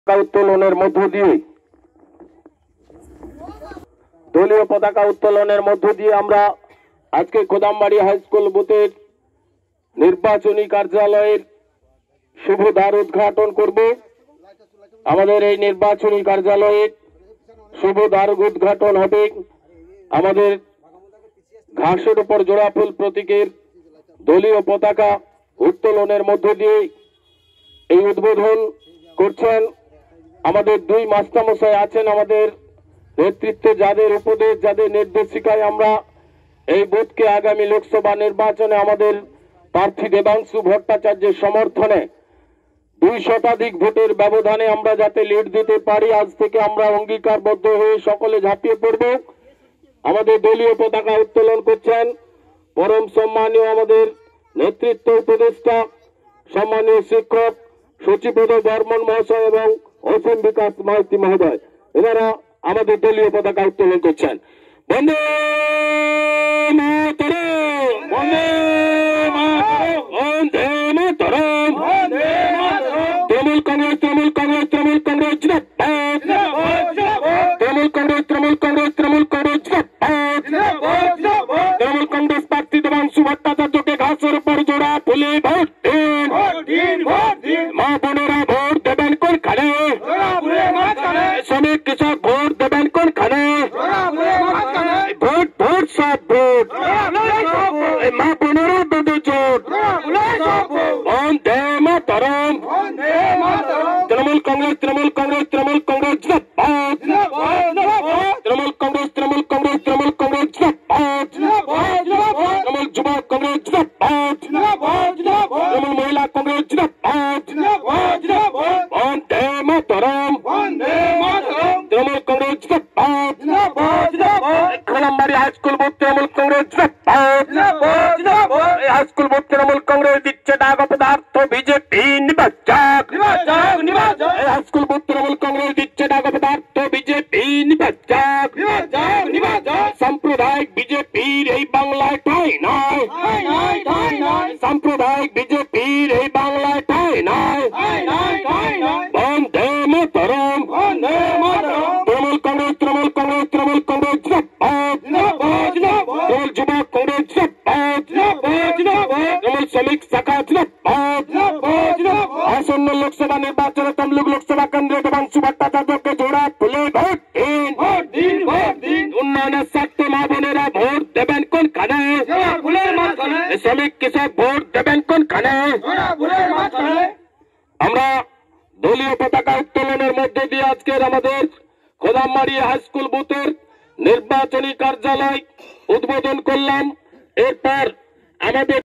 উত্তোলনের মধ্য দিয়ে দলীয় পতাকা উত্তোলনের মধ্য দিয়ে আমরা আজকে কোদামবাড়ি হাই স্কুল বুথের নির্বাচনী কার্যালয়ের শুভ দ্বার উদ্ঘাটন করব। আমাদের এই নির্বাচনী কার্যালয়ে শুভ দ্বার উদ্ঘাটন হবে আমাদের ঘাসের উপর জোড়া ফুল প্রতীকের দলীয় পতাকা উত্তোলনের মধ্য দিয়ে। এই উদ্বোধন করছেন আমাদের দুই মাস্টারমশাই আছেন আমাদের নেতৃত্বে, যাদের উপদেশ যাদের নির্দেশিকায় আমরা এই বুথকে আগামী লোকসভা নির্বাচনে আমাদের প্রার্থী দেবাংশু ভট্টাচার্যের সমর্থনে 200 ভোটের ব্যবধানে আমরা যাতে লিড দিতে পারি, আজ থেকে আমরা অঙ্গীকারবদ্ধ হয়ে সকলে ঝাঁপিয়ে পড়ব। আমাদের দলীয় পতাকা উত্তোলন করছেন পরম সম্মানীয় আমাদের নেতৃত্ব উপদেষ্টা সম্মানীয় শিক্ষক সচিপদ বর্মন মহাশয় এবং অসীম বিকাশ মাইতি মহোদয়। এনারা আমাদের দলীয় পতাকা উত্তোলন করছেন। বন্দে মাতরম, বন্দে মাতরম, বন্দে মাতরম, বন্দে মাতরম। তৃণমূল কংগ্রেস, তৃণমূল কংগ্রেস, তৃণমূল কংগ্রেস জিন্দাবাদ, তৃণমূল কংগ্রেস, তৃণমূল কংগ্রেস, তৃণমূল কংগ্রেস জিন্দাবাদ। তৃণমূল কংগ্রেস প্রার্থী দেবাংশু ভট্টাচার্যকে ঘাসের উপর জোড়া ফুলে ভোট দিন, মা বোনেরা ভোট দেবেন কোনখানে, শ্রমিক কৃষক ভোট দেবেন কোনখানে, ভোট ভোট সব ভোট, মা বোনেরা দুটো জোট, বন্দে মাতরম। তৃণমূল কংগ্রেস, তৃণমূল কংগ্রেস, তৃণমূল কংগ্রেস জিন্দাবাদ, তৃণমূল কংগ্রেস, তৃণমূল কংগ্রেস, তৃণমূল কংগ্রেস জিন্দাবাদ, তৃণমূল যুবক কংগ্রেস জিন্দাবাদ, তৃণমূল মহিলা কংগ্রেস জিন্দাবাদ, বন্দে মাতরম, তৃণমূল কংগ্রেস জিন্দাবাদ। Kodambari high school booth Trinamool Congress জিন্দাবাদ। High school booth Trinamool Congress দিচ্ছে ডাক পদার্থ বিজেপি নির্বাচক, high school booth Trinamool Congress দিচ্ছে ডাক পদার্থ বিজেপি নির্বাচক। সাম্প্রদায়িক বিজেপির এই বাংলায় ঠাঁই নয়, সাম্প্রদায়িক বিজেপির এই বাংলায় ঠাঁই নয়। বন্দে মাতরম, তৃণমূল কংগ্রেস, তৃণমূল কংগ্রেস, তৃণমূল কংগ্রেস জিন্দাবাদ, তৃণমূল যুবক কংগ্রেস জিন্দাবাদ, তৃণমূল শ্রমিক শাখা জিন্দাবাদ। আসন্ন লোকসভা নির্বাচনে তমলুক লোকসভা কেন্দ্রে দেবাংশু ভট্টাচার্যকে জোড়া ফুলে ভোট দিন, উন্নয়নের স্বার্থে মা বোনেরা ভোট দেবেন কোনখানে, শ্রমিক কৃষক ভোট দেবেন কোনখানে। আমরা দলীয় পতাকা উত্তোলনের মধ্য দিয়ে আজকের আমাদের কোদামবাড়ি হাই স্কুল বুথের নির্বাচনী কার্যালয় উদ্বোধন করলাম। এরপর আমাদের